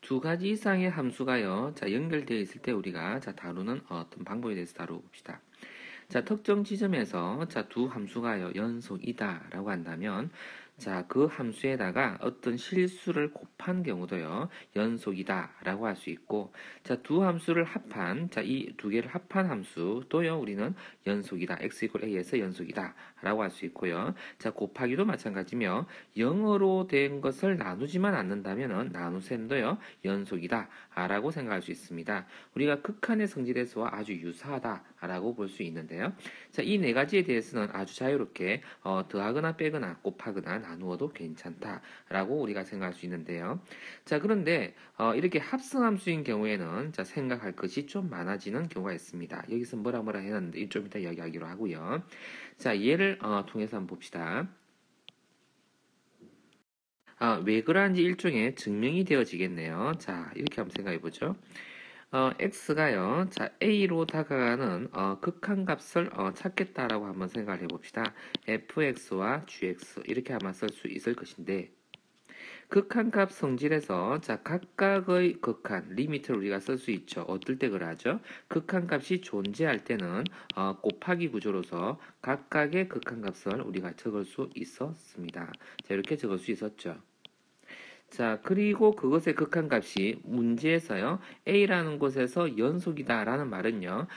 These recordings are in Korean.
두 가지 이상의 함수가요, 연결되어 있을 때 우리가 다루는 어떤 방법에 대해서 다루어 봅시다. 특정 지점에서 두 함수가요, 연속이다라고 한다면, 그 함수에다가 어떤 실수를 곱한 경우도요, 연속이다라고 할 수 있고, 두 함수를 합한, 이 두 개를 합한 함수도요, 우리는 연속이다, x = a에서 연속이다라고 할 수 있고요. 곱하기도 마찬가지며, 0으로 된 것을 나누지만 않는다면은 나누셈도요, 연속이다라고 생각할 수 있습니다. 우리가 극한의 성질에서와 아주 유사하다라고 볼 수 있는데요. 이 네 가지에 대해서는 아주 자유롭게 더하거나 빼거나 곱하거나 나누어도 괜찮다라고 우리가 생각할 수 있는데요. 그런데 이렇게 합성함수인 경우에는 생각할 것이 좀 많아지는 경우가 있습니다. 여기서 뭐라 해놨는데 좀 이따 이야기하기로 하고요. 예를 통해서 한번 봅시다. 왜 그러한지 일종의 증명이 되어지겠네요. 이렇게 한번 생각해 보죠. x가요, a로 다가가는 극한값을 찾겠다라고 한번 생각을 해봅시다. fx와 gx 이렇게 아마 쓸 수 있을 것인데, 극한값 성질에서 각각의 극한 리미트를 우리가 쓸 수 있죠. 어떨 때 그러하죠? 극한값이 존재할 때는 곱하기 구조로서 각각의 극한값을 우리가 적을 수 있었습니다. 이렇게 적을 수 있었죠. 그리고 그것의 극한값이 문제에서요, a라는 곳에서 연속이다라는 말은요,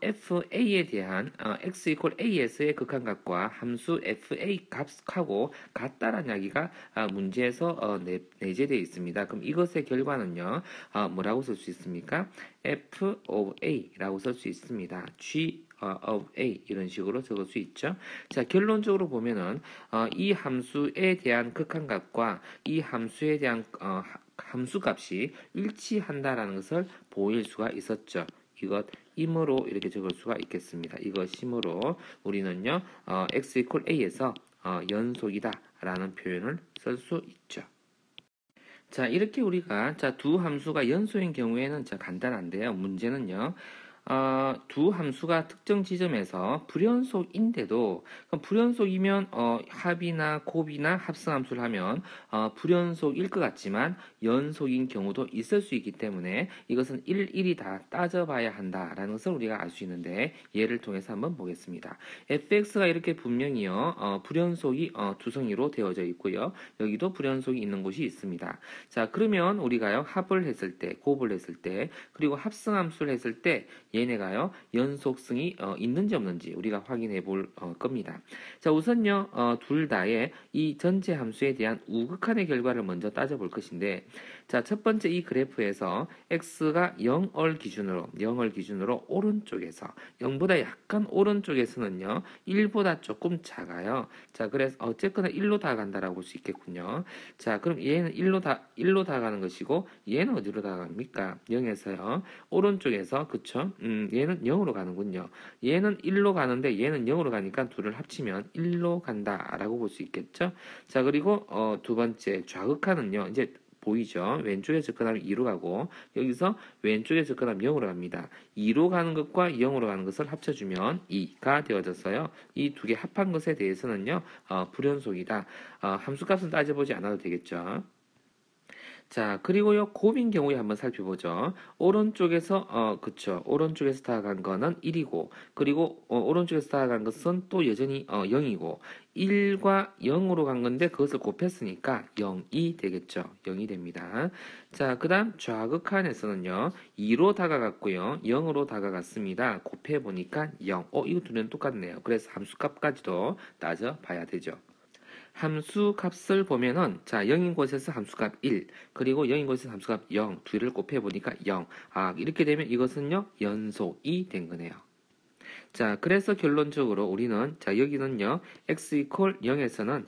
fa에 대한 x = as의 극한값과 함수 fa 값하고 같다라는 이야기가 문제에서 내재되어 있습니다. 그럼 이것의 결과는요, 뭐라고 쓸 수 있습니까? f of a라고 쓸 수 있습니다. g of a 이런 식으로 적을 수 있죠. 결론적으로 보면은 이 함수에 대한 극한값과 이 함수에 대한 함수값이 일치한다라는 것을 보일 수가 있었죠. 이것이므로 이렇게 적을 수가 있겠습니다. 이것이므로 우리는요, x = a에서 연속이다라는 표현을 쓸 수 있죠. 이렇게 우리가 두 함수가 연속인 경우에는 간단한데요. 문제는요. 두 함수가 특정 지점에서 불연속인데도, 그럼 불연속이면 합이나 곱이나 합성함수를 하면 불연속일 것 같지만 연속인 경우도 있을 수 있기 때문에 이것은 일일이 다 따져봐야 한다라는 것을 우리가 알 수 있는데, 예를 통해서 한번 보겠습니다. fx가 이렇게 분명히요, 불연속이 두성이로 되어져 있고요. 여기도 불연속이 있는 곳이 있습니다. 그러면 우리가요, 합을 했을 때, 곱을 했을 때, 그리고 합성함수를 했을 때 얘네가요, 연속성이 있는지 없는지 우리가 확인해 볼 겁니다. 우선요, 둘 다의 이 전체 함수에 대한 우극한의 결과를 먼저 따져볼 것인데, 첫 번째 이 그래프에서 x가 0을 기준으로 오른쪽에서 0보다 약간 오른쪽에서는요, 1보다 조금 작아요. 그래서 어쨌거나 1로 다가간다라고 볼 수 있겠군요. 그럼 얘는 1로 다가가는 것이고, 얘는 어디로 다가갑니까? 0에서요. 오른쪽에서, 그쵸? 얘는 0으로 가는군요. 얘는 1로 가는데 얘는 0으로 가니까 둘을 합치면 1로 간다라고 볼 수 있겠죠? 그리고 두 번째 좌극한은요. 이제 보이죠? 왼쪽에 접근하면 2로 가고, 여기서 왼쪽에 접근하면 0으로 갑니다. 2로 가는 것과 0으로 가는 것을 합쳐주면 2가 되어졌어요. 이 두 개 합한 것에 대해서는요, 불연속이다. 함수값은 따져보지 않아도 되겠죠. 그리고요, 곱인 경우에 한번 살펴보죠. 오른쪽에서, 그쵸. 오른쪽에서 다가간 거는 1이고, 그리고, 오른쪽에서 다가간 것은 또 여전히, 0이고, 1과 0으로 간 건데, 그것을 곱했으니까 0이 되겠죠. 0이 됩니다. 그 다음, 좌극한에서는요, 2로 다가갔고요, 0으로 다가갔습니다. 곱해보니까 0. 이거 두 개는 똑같네요. 그래서 함수값까지도 따져봐야 되죠. 함수 값을 보면은 0인 곳에서 함수값 1, 그리고 0인 곳에서 함수값 0, 둘을 곱해 보니까 0. 이렇게 되면 이것은요, 연속이 된 거네요. 그래서 결론적으로 우리는 여기는요, x = 0에서는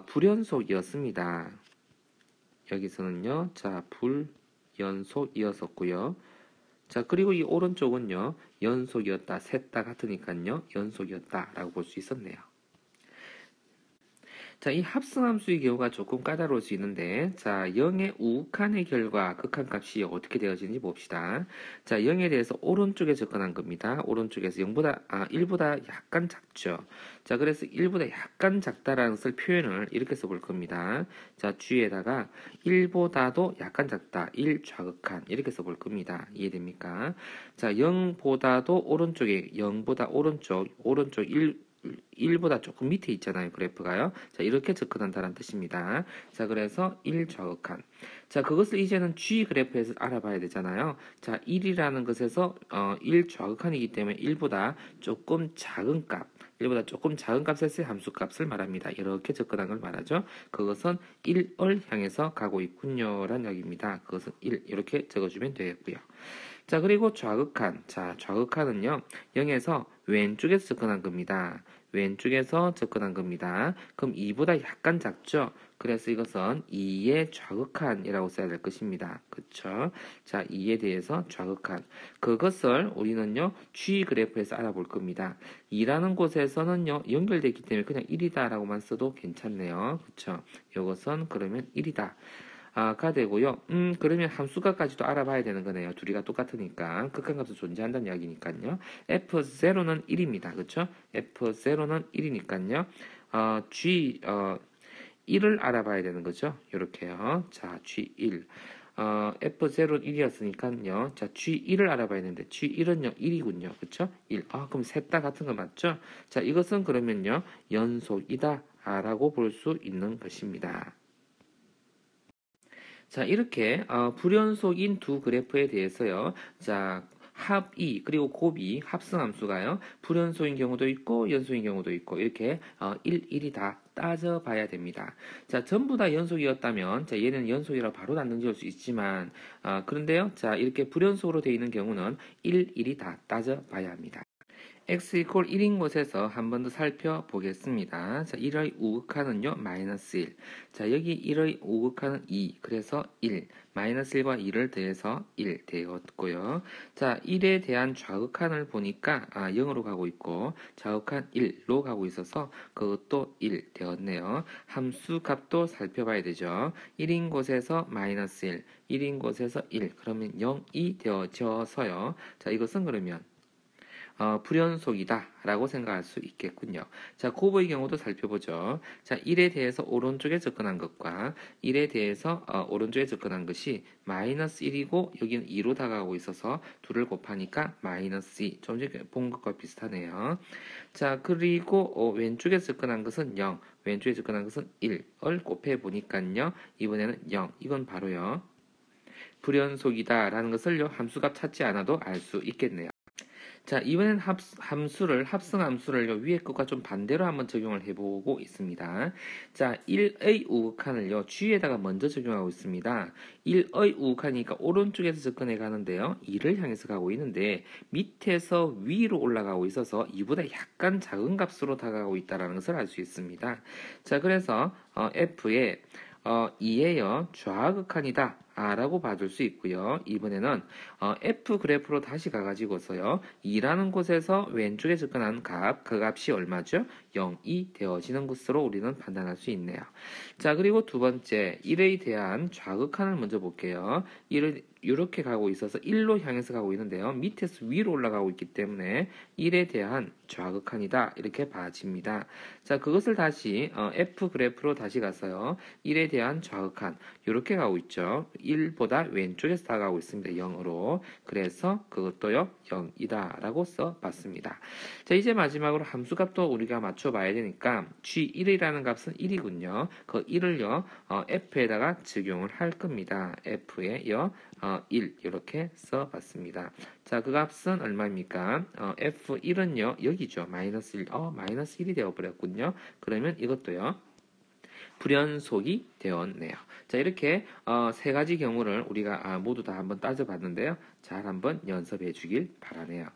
불연속이었습니다. 여기서는요, 불연속이었었고요. 그리고 이 오른쪽은요, 연속이었다. 셋 다 같으니까요, 연속이었다라고 볼 수 있었네요. 자, 이 합성함수의 경우가 조금 까다로울 수 있는데, 자, 0의 우극한의 결과 극한값이 어떻게 되어지는지 봅시다. 자, 0에 대해서 오른쪽에 접근한 겁니다. 오른쪽에서 1보다 약간 작죠. 자, 그래서 1보다 약간 작다라는 것을 표현을 이렇게 써볼 겁니다. 자, 주위에다가 1보다도 약간 작다, 1 좌극한 이렇게 써볼 겁니다. 이해됩니까? 자, 0보다도 오른쪽에 0보다 오른쪽 1보다 조금 밑에 있잖아요. 그래프가요. 자, 이렇게 접근한다는 뜻입니다. 자, 그래서 1 좌극한. 자, 그것을 이제는 G 그래프에서 알아봐야 되잖아요. 자, 1이라는 것에서 1 좌극한이기 때문에 1보다 조금 작은 값, 1보다 조금 작은 값에서의 함수값을 말합니다. 이렇게 접근한 걸 말하죠. 그것은 1을 향해서 가고 있군요. 라는 이야기입니다. 그것은 1 이렇게 적어주면 되겠고요. 자, 그리고 좌극한. 자, 좌극한은요, 0에서 왼쪽에서 접근한 겁니다. 왼쪽에서 접근한 겁니다. 그럼 2보다 약간 작죠? 그래서 이것은 2의 좌극한이라고 써야 될 것입니다. 그쵸? 자, 2에 대해서 좌극한. 그것을 우리는요, G 그래프에서 알아볼 겁니다. 2라는 곳에서는요, 연결되기 때문에 그냥 1이다라고만 써도 괜찮네요. 그쵸? 이것은 그러면 1이다. 가 되고요. 그러면 함수가까지도 알아봐야 되는 거네요. 둘이가 똑같으니까. 극한값도 존재한다는 이야기니까요. F0는 1입니다. 그쵸? F0는 1이니까요. G, 1을 알아봐야 되는 거죠. 이렇게요. 자, G1. F0는 1이었으니까요. 자, G1을 알아봐야 되는데, G1은요, 1이군요. 그쵸? 1. 그럼 셋 다 같은 거 맞죠? 자, 이것은 그러면요, 연속이다. 라고 볼 수 있는 것입니다. 자, 이렇게 불연속인 두 그래프에 대해서요. 자, 합이 그리고 곱이 합성함수가요. 불연속인 경우도 있고 연속인 경우도 있고 이렇게 1이 다 따져봐야 됩니다. 자, 전부 다 연속이었다면 자, 얘는 연속이라 바로 단정 지을 수 있지만 그런데요. 자, 이렇게 불연속으로 되어 있는 경우는 1이 다 따져봐야 합니다. x 이퀄 1인 곳에서 한 번 더 살펴보겠습니다. 자, 1의 우극한은요, 마이너스 1. 자, 여기 1의 우극한은 2. 그래서 1. 마이너스 1과 2를 더해서 1 되었고요. 자, 1에 대한 좌극한을 보니까 0으로 가고 있고 좌극한 1로 가고 있어서 그것도 1 되었네요. 함수 값도 살펴봐야 되죠. 1인 곳에서 마이너스 1, 1인 곳에서 1. 그러면 0이 되어져서요. 자, 이것은 그러면 불연속이다 라고 생각할 수 있겠군요. 자, 곱의 경우도 살펴보죠. 자, 1에 대해서 오른쪽에 접근한 것과 1에 대해서 오른쪽에 접근한 것이 마이너스 1이고 여기는 2로 다가가고 있어서 2를 곱하니까 마이너스 2. 좀 전에 본 것과 비슷하네요. 자, 그리고 왼쪽에 접근한 것은 0, 왼쪽에 접근한 것은 1을 곱해보니까요. 이번에는 0. 이건 바로요. 불연속이다 라는 것을 함수값 찾지 않아도 알 수 있겠네요. 자, 이번엔 합성함수를 위에 것과 좀 반대로 한번 적용을 해보고 있습니다. 자, 1의 우극한을요, G에다가 먼저 적용하고 있습니다. 1의 우극하니까 오른쪽에서 접근해 가는데요, 2를 향해서 가고 있는데, 밑에서 위로 올라가고 있어서 2보다 약간 작은 값으로 다가가고 있다는 것을 알 수 있습니다. 자, 그래서, F에 2에요, 좌극한이다. 라고 봐줄 수 있고요. 이번에는 F 그래프로 다시 가가지고서요. 2라는 곳에서 왼쪽에 접근한 값, 그 값이 얼마죠? 0이 되어지는 것으로 우리는 판단할 수 있네요. 자, 그리고 두 번째, 1에 대한 좌극한을 먼저 볼게요. 1을 이렇게 가고 있어서 1로 향해서 가고 있는데요. 밑에서 위로 올라가고 있기 때문에 1에 대한 좌극한이다. 이렇게 봐집니다. 자, 그것을 다시 F 그래프로 다시 가서요. 1에 대한 좌극한 이렇게 가고 있죠. 1보다 왼쪽에서 다가가고 있습니다. 0으로. 그래서 그것도요. 0이다 라고 써봤습니다. 자, 이제 마지막으로 함수값도 우리가 맞춰봐야 되니까 G1이라는 값은 1이군요. 그 1을요. F에다가 적용을 할 겁니다. F에요. 1 이렇게 써봤습니다. 자, 그 값은 얼마입니까? F1은요. 여기죠. 마이너스 1. 마이너스 1이 되어버렸군요. 그러면 이것도요. 불연속이 되었네요. 자, 이렇게 세 가지 경우를 우리가 모두 다 한번 따져봤는데요. 잘 한번 연습해 주길 바라네요.